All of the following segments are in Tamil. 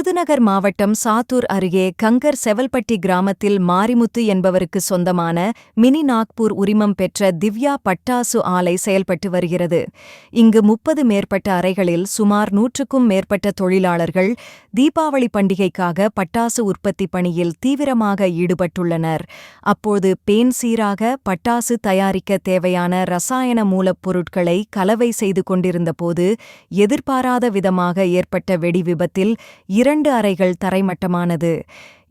விருதுநகர் மாவட்டம் சாத்தூர் அருகே கங்கர் செவல்பட்டி கிராமத்தில் மாரிமுத்து என்பவருக்கு சொந்தமான மினி நாக்பூர் உரிமம் பெற்ற திவ்யா பட்டாசு ஆலை செயல்பட்டு வருகிறது. இங்கு 30 மேற்பட்ட அறைகளில் சுமார் 100க்கும் மேற்பட்ட தொழிலாளர்கள் தீபாவளி பண்டிகைக்காக பட்டாசு உற்பத்தி பணியில் தீவிரமாக ஈடுபட்டுள்ளனர். அப்போது பேன் சீராக பட்டாசு தயாரிக்க தேவையான ரசாயன மூலப்பொருட்களை கலவை செய்து கொண்டிருந்தபோது எதிர்பாராத விதமாக ஏற்பட்ட வெடி விபத்தில் 2 அறைகள் தரைமட்டமானது.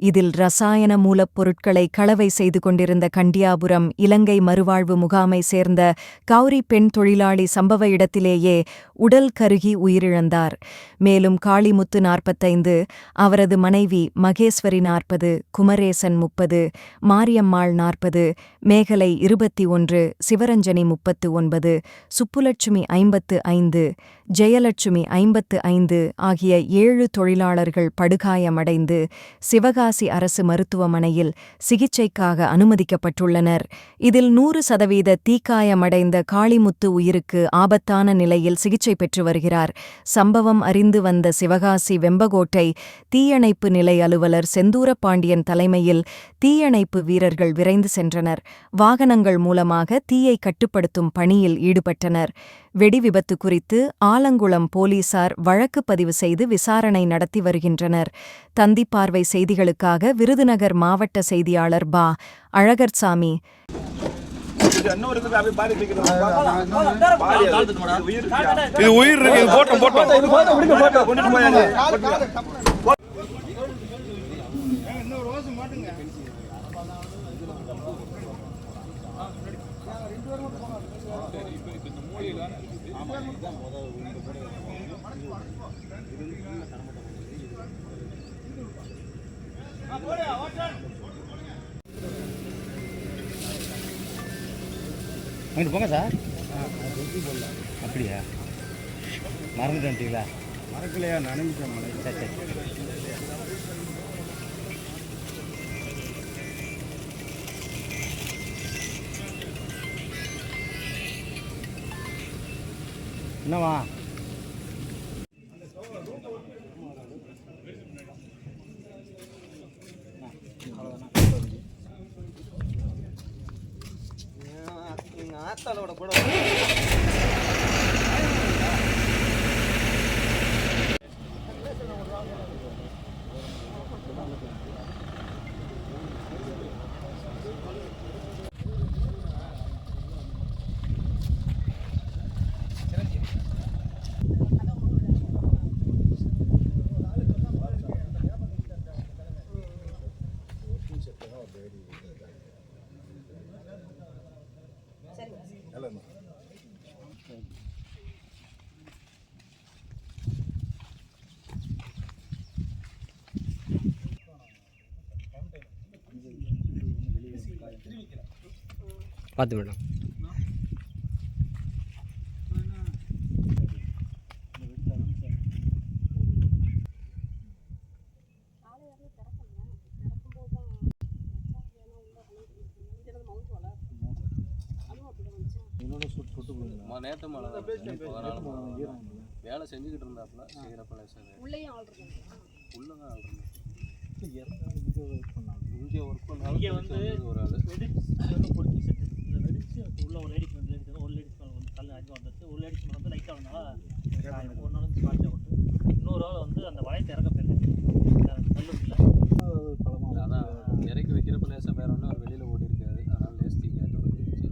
இதில் ரசாயன மூலப்பொருட்களை கலவை செய்து கொண்டிருந்த கண்டியாபுரம் இலங்கை மறுவாழ்வு முகாமை சேர்ந்த கௌரி பெண் தொழிலாளி சம்பவ இடத்திலேயே உடல் கருகி உயிரிழந்தார். மேலும் காளிமுத்து 45, அவரது மனைவி மகேஸ்வரி 40, குமரேசன் 30, மாரியம்மாள் 40, மேகலை 21, சிவரஞ்சனி 39, சுப்புலட்சுமி 55, ஜெயலட்சுமி 55 ஆகிய 7 தொழிலாளர்கள் படுகாயமடைந்து சிவகாசி அரசு மருத்துவமனையில் சிகிச்சைக்காக அனுமதிக்கப்பட்டுள்ளனர். இதில் 100% தீக்காயமடைந்த காளிமுத்து உயிருக்கு ஆபத்தான நிலையில் சிகிச்சை பெற்று வருகிறார். சம்பவம் அறிந்து வந்த சிவகாசி வெம்பகோட்டை தீயணைப்பு நிலை அலுவலர் செந்தூரபாண்டியன் தலைமையில் தீயணைப்பு வீரர்கள் விரைந்து சென்றனர். வாகனங்கள் மூலமாக தீயை கட்டுப்படுத்தும் பணியில் ஈடுபட்டனர். வெடி விபத்து குறித்து ஆலங்குளம் போலீசார் வழக்கு பதிவு செய்து விசாரணை நடத்தி வருகின்றனர். தந்திப்பார்வை செய்திகளுக்காக விருதுநகர் மாவட்ட செய்தியாளர் பா. அழகர்சாமி. இது உயிர் அங்கிட்டு போங்க சார். அப்படியா? மறந்துட்டு வந்துட்டீங்களா? மறக்கலையா? நினைஞ்சிட்டேன் மலை. சரி சரி. என்னவா? ஆத்தாலோட கூட பார்த்து மேடம். நேற்று மழை வேலை செஞ்சுக்கிட்டு இருந்தாப்புல செய்கிறப்ப உள்ளேயும் உள்ளதான் ஆள் இங்கே ஒர்க் பண்ணாலும் இங்கே வந்து ஒரு ஆள் பொறுக்கி செட்டு வெடிச்சு உள்ள ஒரு லேடிக்கு வந்து ஒரு லேடிஸ் வந்து கல் அஞ்சு வந்துச்சு. ஒரு லேடிஸ் வந்து லைட்டாக வந்தால் ஒரு நாள் ஸ்பாட்டில் விட்டு இன்னொரு ஆள் வந்து அந்த வளையத்தை இறக்க போயிருந்துச்சு. கல்லு இல்லை அதான் இறக்கி வைக்கிறப்ப லேசாக வேற ஒன்று அவர் வெளியில் ஓடி இருக்காது. அதனால் லேஸ் தீ கேட்டோட இருந்துச்சு.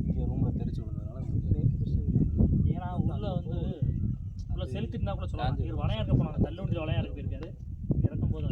இங்கே ரூமில் தெரிச்சு விடுறதுனால ஏன்னா உள்ளே வந்து உள்ள செலுத்திட்டு கூட சொல்லலாம். இவர் வளையம் இருக்க போனாங்க. தள்ளுவண்டியில் வளையம் இறக்க போயிருக்காரு. இறக்கும் போது